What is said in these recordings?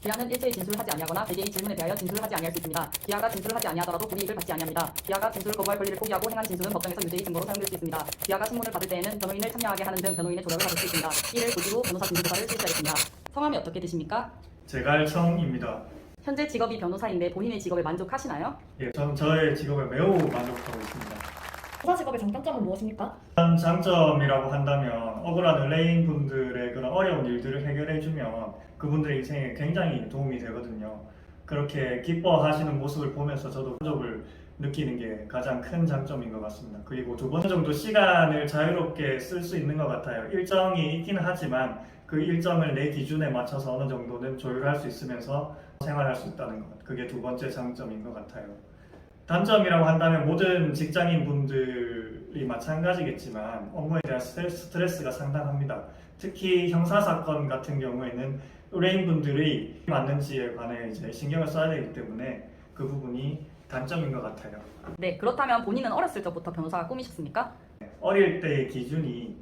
기하는 일체의 진술을 하지 아니하거나 개개의 질문에 대하여 진술을 하지 아니할 수 있습니다. 기하가 진술을 하지 아니하더라도 불이익을 받지 아니합니다. 기하가 진술을 거부할 권리를 포기하고 행한 진술은 법정에서 유죄의 증거로 사용될 수 있습니다. 기하가 신문을 받을 때에는 변호인을 참여하게 하는 등 변호인의 조력을 받을 수 있습니다. 이를 고지로 변호사 진술조사를 실시하겠습니다. 성함이 어떻게 되십니까? 제갈청입니다. 현재 직업이 변호사인데 본인의 직업에 만족하시나요? 예, 전 저의 직업에 매우 만족하고 있습니다. 변호사 직업의 장단점은 무엇입니까? 장점이라고 한다면 억울한 의뢰인분들의 그런 어려운 일들을 해결해주면 그분들의 인생에 굉장히 도움이 되거든요. 그렇게 기뻐하시는 모습을 보면서 저도 만족을 느끼는 게 가장 큰 장점인 것 같습니다. 그리고 두 번 정도 시간을 자유롭게 쓸 수 있는 것 같아요. 일정이 있긴 하지만 그 일정을 내 기준에 맞춰서 어느 정도는 조율할 수 있으면서 생활할 수 있다는 것, 그게 두 번째 장점인 것 같아요. 단점이라고 한다면 모든 직장인 분들이 마찬가지겠지만 업무에 대한 스트레스가 상당합니다. 특히 형사사건 같은 경우에는 의뢰인분들이 맞는지에 관해 이제 신경을 써야 되기 때문에 그 부분이 단점인 것 같아요. 네, 그렇다면 본인은 어렸을 적부터 변호사가 꿈이셨습니까? 어릴 때의 기준이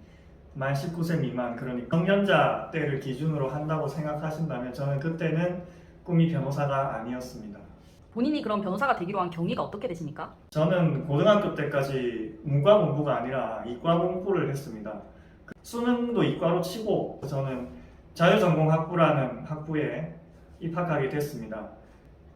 만 19세 미만, 그러니까 성년자 때를 기준으로 한다고 생각하신다면 저는 그때는 꿈이 변호사가 아니었습니다. 본인이 그럼 변호사가 되기로 한 경위가 어떻게 되십니까? 저는 고등학교 때까지 문과 공부가 아니라 이과 공부를 했습니다. 수능도 이과로 치고 저는 자유전공학부라는 학부에 입학하게 됐습니다.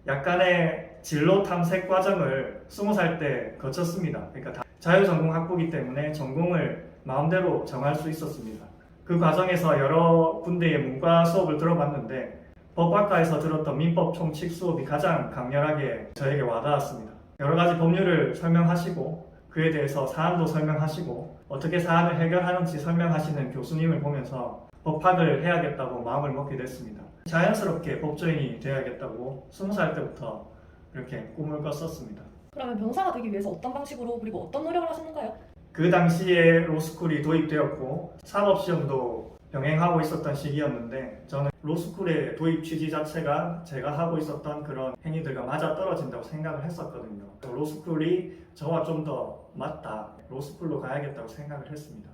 약간의 진로 탐색 과정을 20살 때 거쳤습니다. 그러니까 자유전공학부이기 때문에 전공을 마음대로 정할 수 있었습니다. 그 과정에서 여러 군데의 문과 수업을 들어봤는데 법학과에서 들었던 민법 총칙 수업이 가장 강렬하게 저에게 와닿았습니다. 여러 가지 법률을 설명하시고 그에 대해서 사안도 설명하시고 어떻게 사안을 해결하는지 설명하시는 교수님을 보면서 법학을 해야겠다고 마음을 먹게 됐습니다. 자연스럽게 법조인이 되어야겠다고 20살 때부터 이렇게 꿈을 꿨었습니다. 그러면 변호사가 되기 위해서 어떤 방식으로 그리고 어떤 노력을 하셨는가요? 그 당시에 로스쿨이 도입되었고 사법시험도 병행하고 있었던 시기였는데 저는 로스쿨의 도입 취지 자체가 제가 하고 있었던 그런 행위들과 맞아떨어진다고 생각을 했었거든요. 로스쿨이 저와 좀 더 맞다, 로스쿨로 가야겠다고 생각을 했습니다.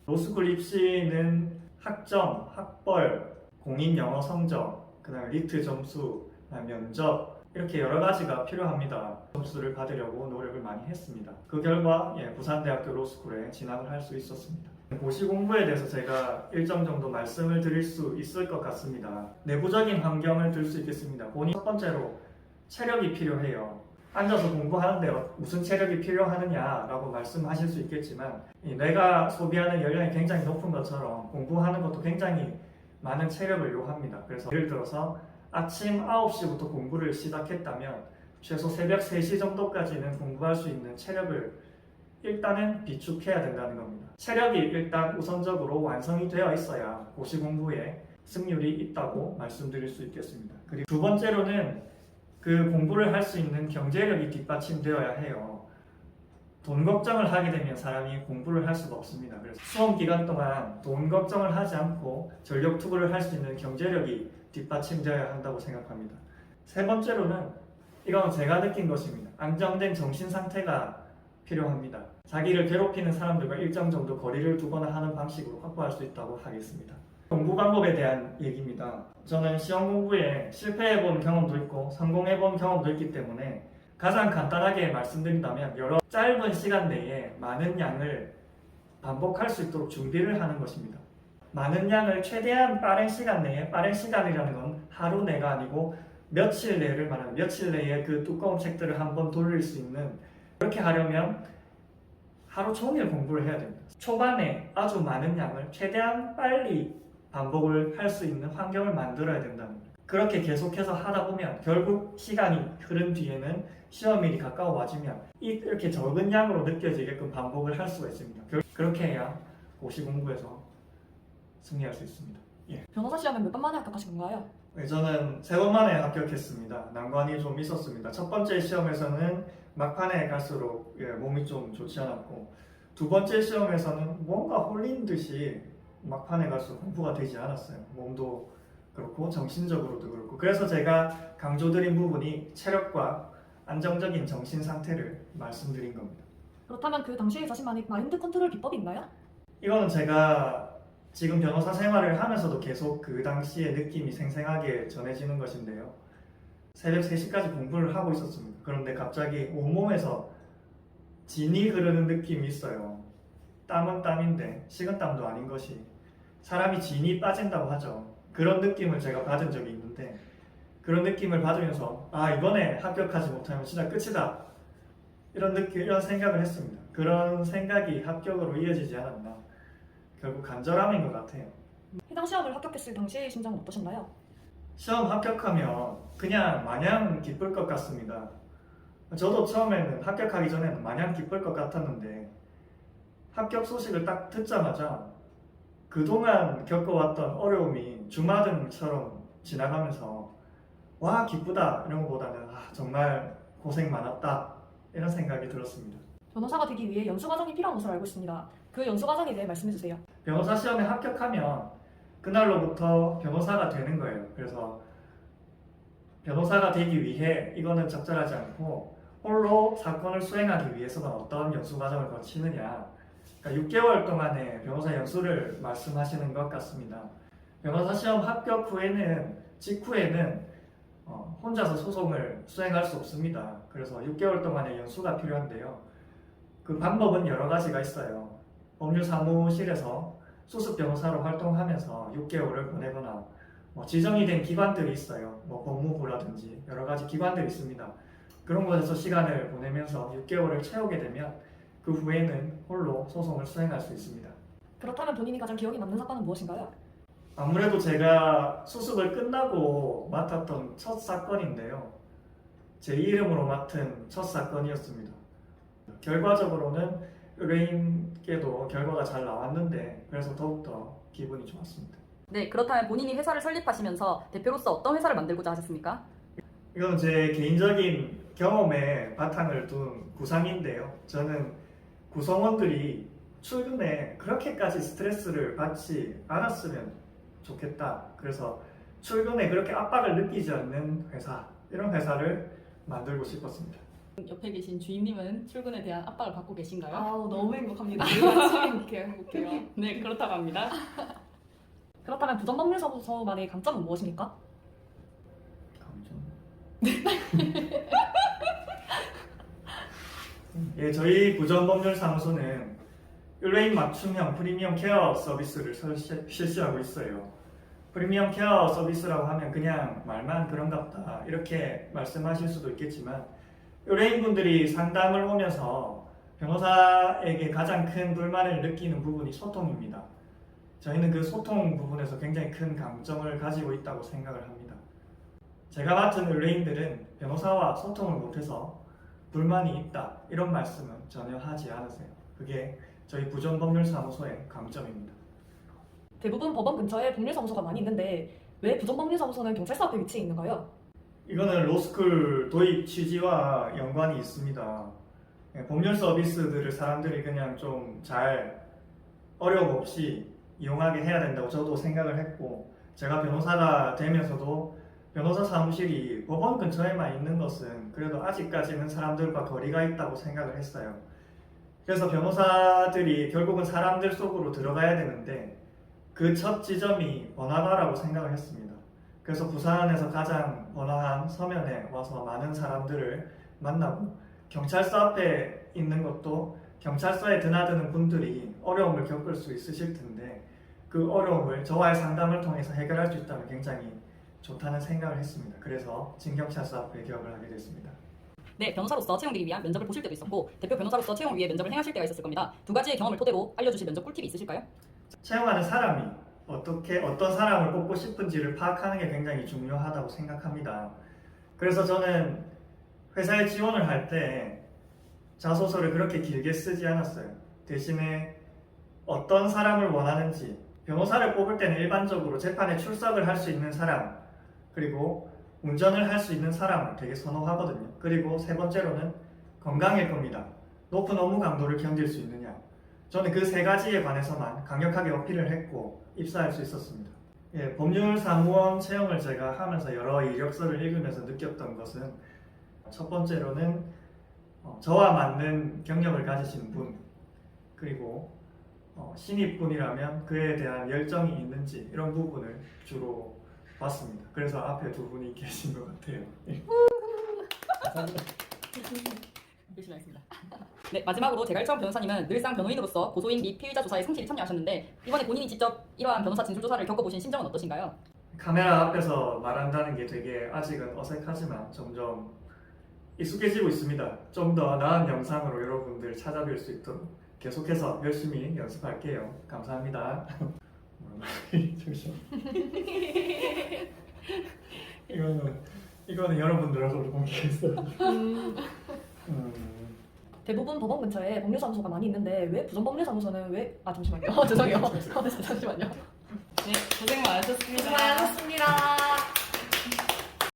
로스쿨 입시는 학점, 학벌, 공인 영어 성적, 그 다음에 리트 점수, 면접 이렇게 여러 가지가 필요합니다. 점수를 받으려고 노력을 많이 했습니다. 그 결과 부산대학교 로스쿨에 진학을 할 수 있었습니다. 고시 공부에 대해서 제가 일정 정도 말씀을 드릴 수 있을 것 같습니다. 내부적인 환경을 들 수 있겠습니다. 본인 첫 번째로 체력이 필요해요. 앉아서 공부하는데 무슨 체력이 필요하느냐라고 말씀하실 수 있겠지만 뇌가 소비하는 열량이 굉장히 높은 것처럼 공부하는 것도 굉장히 많은 체력을 요합니다. 그래서 예를 들어서 아침 9시부터 공부를 시작했다면 최소 새벽 3시 정도까지는 공부할 수 있는 체력을 일단은 비축해야 된다는 겁니다. 체력이 일단 우선적으로 완성이 되어 있어야 고시 공부에 승률이 있다고 말씀드릴 수 있겠습니다. 그리고 두 번째로는 그 공부를 할 수 있는 경제력이 뒷받침되어야 해요. 돈 걱정을 하게 되면 사람이 공부를 할 수가 없습니다. 그래서 수험 기간 동안 돈 걱정을 하지 않고 전력 투구를 할 수 있는 경제력이 뒷받침되어야 한다고 생각합니다. 세 번째로는 이건 제가 느낀 것입니다. 안정된 정신 상태가 필요합니다. 자기를 괴롭히는 사람들과 일정 정도 거리를 두거나 하는 방식으로 확보할 수 있다고 하겠습니다. 공부 방법에 대한 얘기입니다. 저는 시험 공부에 실패해본 경험도 있고 성공해본 경험도 있기 때문에 가장 간단하게 말씀드린다면 여러 짧은 시간 내에 많은 양을 반복할 수 있도록 준비를 하는 것입니다. 많은 양을 최대한 빠른 시간 내에, 빠른 시간이라는 건 하루 내가 아니고 며칠 내를 말하는 며칠 내에 그 두꺼운 책들을 한번 돌릴 수 있는, 그렇게 하려면 하루 종일 공부를 해야 됩니다. 초반에 아주 많은 양을 최대한 빨리 반복을 할 수 있는 환경을 만들어야 된답니다. 그렇게 계속해서 하다 보면 결국 시간이 흐른 뒤에는 시험일이 가까워지면 이렇게 적은 양으로 느껴지게끔 반복을 할 수가 있습니다. 그렇게 해야 고시 공부에서 승리할 수 있습니다. 변호사 시험은 몇 번 만에 합격하신 건가요? 저는 3번 만에 합격했습니다. 난관이 좀 있었습니다. 첫 번째 시험에서는 막판에 갈수록 몸이 좀 좋지 않았고, 두 번째 시험에서는 뭔가 홀린 듯이 막판에 갈수록 공부가 되지 않았어요. 몸도 그렇고 정신적으로도 그렇고. 그래서 제가 강조드린 부분이 체력과 안정적인 정신 상태를 말씀드린 겁니다. 그렇다면 그 당시에 자신만의 마인드 컨트롤 비법이 있나요? 이거는 제가 지금 변호사 생활을 하면서도 계속 그 당시의 느낌이 생생하게 전해지는 것인데요. 새벽 3시까지 공부를 하고 있었습니다. 그런데 갑자기 온몸에서 진이 흐르는 느낌이 있어요. 땀은 땀인데 식은땀도 아닌 것이 사람이 진이 빠진다고 하죠. 그런 느낌을 제가 받은 적이 있는데 그런 느낌을 받으면서 이번에 합격하지 못하면 진짜 끝이다 이런 생각을 했습니다. 그런 생각이 합격으로 이어지지 않았나. 결국 간절함인 것 같아요. 해당 시험을 합격했을 당시의 심정은 어떠셨나요? 시험 합격하면 그냥 마냥 기쁠 것 같습니다. 저도 처음에는 합격하기 전에는 마냥 기쁠 것 같았는데 합격 소식을 딱 듣자마자 그동안 겪어왔던 어려움이 주마등처럼 지나가면서 와 기쁘다 이런 것보다는 정말 고생 많았다 이런 생각이 들었습니다. 변호사가 되기 위해 연수 과정이 필요한 것으로 알고 있습니다. 그 연수 과정에 대해 말씀해 주세요. 변호사 시험에 합격하면 그날로부터 변호사가 되는 거예요. 그래서 변호사가 되기 위해 이거는 적절하지 않고 홀로 사건을 수행하기 위해서는 어떤 연수 과정을 거치느냐, 그러니까 6개월 동안의 변호사 연수를 말씀하시는 것 같습니다. 변호사 시험 합격 후에는 직후에는 혼자서 소송을 수행할 수 없습니다. 그래서 6개월 동안의 연수가 필요한데요. 그 방법은 여러 가지가 있어요. 법률사무실에서 수습 변호사로 활동하면서 6개월을 보내거나 지정이 된 기관들이 있어요. 법무부라든지 여러 가지 기관들이 있습니다. 그런 곳에서 시간을 보내면서 6개월을 채우게 되면 그 후에는 홀로 소송을 수행할 수 있습니다. 그렇다면 본인이 가장 기억에 남는 사건은 무엇인가요? 아무래도 제가 수습을 끝나고 맡았던 첫 사건인데요. 제 이름으로 맡은 첫 사건이었습니다. 결과적으로는 의뢰인께도 결과가 잘 나왔는데 그래서 더욱더 기분이 좋았습니다. 네, 그렇다면 본인이 회사를 설립하시면서 대표로서 어떤 회사를 만들고자 하셨습니까? 이건 제 개인적인 경험에 바탕을 둔 구상인데요. 저는 구성원들이 출근에 그렇게까지 스트레스를 받지 않았으면 좋겠다. 그래서 출근에 그렇게 압박을 느끼지 않는 회사, 이런 회사를 만들고 싶었습니다. 옆에 계신 주임님은 출근에 대한 압박을 받고 계신가요? 아우 너무 행복합니다. 행복해요. 네, 그렇다고 합니다. 그렇다면 부정법률사무소만의 강점은 무엇입니까? 예, 저희 부정법률사무소는 의뢰인 맞춤형 프리미엄 케어 서비스를 실시하고 있어요. 프리미엄 케어 서비스라고 하면 그냥 말만 그런갑다 이렇게 말씀하실 수도 있겠지만 의뢰인분들이 상담을 오면서 변호사에게 가장 큰 불만을 느끼는 부분이 소통입니다. 저희는 그 소통 부분에서 굉장히 큰 강점을 가지고 있다고 생각을 합니다. 제가 맡은 의뢰인들은 변호사와 소통을 못해서 불만이 있다 이런 말씀은 전혀 하지 않으세요. 그게 저희 부정법률사무소의 강점입니다. 대부분 법원 근처에 법률사무소가 많이 있는데 왜 부정법률사무소는 경찰서 앞에 위치해 있는가요? 이거는 로스쿨 도입 취지와 연관이 있습니다. 법률 서비스들을 사람들이 그냥 좀 잘 어려움 없이 이용하게 해야 된다고 저도 생각을 했고, 제가 변호사가 되면서도 변호사 사무실이 법원 근처에만 있는 것은 그래도 아직까지는 사람들과 거리가 있다고 생각을 했어요. 그래서 변호사들이 결국은 사람들 속으로 들어가야 되는데 그 첫 지점이 번화가라고 생각을 했습니다. 그래서 부산에서 가장 번화한 서면에 와서 많은 사람들을 만나고, 경찰서 앞에 있는 것도 경찰서에 드나드는 분들이 어려움을 겪을 수 있으실 텐데 그 어려움을 저와의 상담을 통해서 해결할 수 있다면 굉장히 좋다는 생각을 했습니다. 그래서 진경찰서 앞에 개업을 하게 됐습니다. 네, 변호사로서 채용되기 위한 면접을 보실 때도 있었고 대표 변호사로서 채용 위해 면접을 행하실 때가 있었을 겁니다. 두 가지의 경험을 토대로 알려주실 면접 꿀팁이 있으실까요? 채용하는 사람이 어떤 사람을 뽑고 싶은지를 파악하는 게 굉장히 중요하다고 생각합니다. 그래서 저는 회사에 지원을 할 때 자소서를 그렇게 길게 쓰지 않았어요. 대신에 어떤 사람을 원하는지, 변호사를 뽑을 때는 일반적으로 재판에 출석을 할 수 있는 사람, 그리고 운전을 할 수 있는 사람을 되게 선호하거든요. 그리고 세 번째로는 건강일 겁니다. 높은 업무 강도를 견딜 수 있느냐. 저는 그 세 가지에 관해서만 강력하게 어필을 했고 입사할 수 있었습니다. 법률사무원 채용을 제가 하면서 여러 이력서를 읽으면서 느꼈던 것은, 첫 번째로는 저와 맞는 경력을 가지신 분, 그리고 신입분이라면 그에 대한 열정이 있는지 이런 부분을 주로 봤습니다. 그래서 앞에 두 분이 계신 것 같아요. 열심히 하겠습니다. 네, 마지막으로 제갈청 변호사님은 늘상 변호인으로서 고소인 및 피의자 조사에 성실히 참여하셨는데 이번에 본인이 직접 이러한 변호사 진술 조사를 겪어보신 심정은 어떠신가요? 카메라 앞에서 말한다는 게 되게 아직은 어색하지만 점점 익숙해지고 있습니다. 좀 더 나은 영상으로 여러분들 찾아뵐 수 있도록 계속해서 열심히 연습할게요. 감사합니다. 잠시만. 이거는 여러분들하고 공개했어요. 대부분 법원 근처에 법률사무소가 많이 있는데 왜 부정법률사무소는 왜? 아 잠시만요. 죄송해요. 잠시만요. 네, 고생 많으셨습니다. 수고하셨습니다.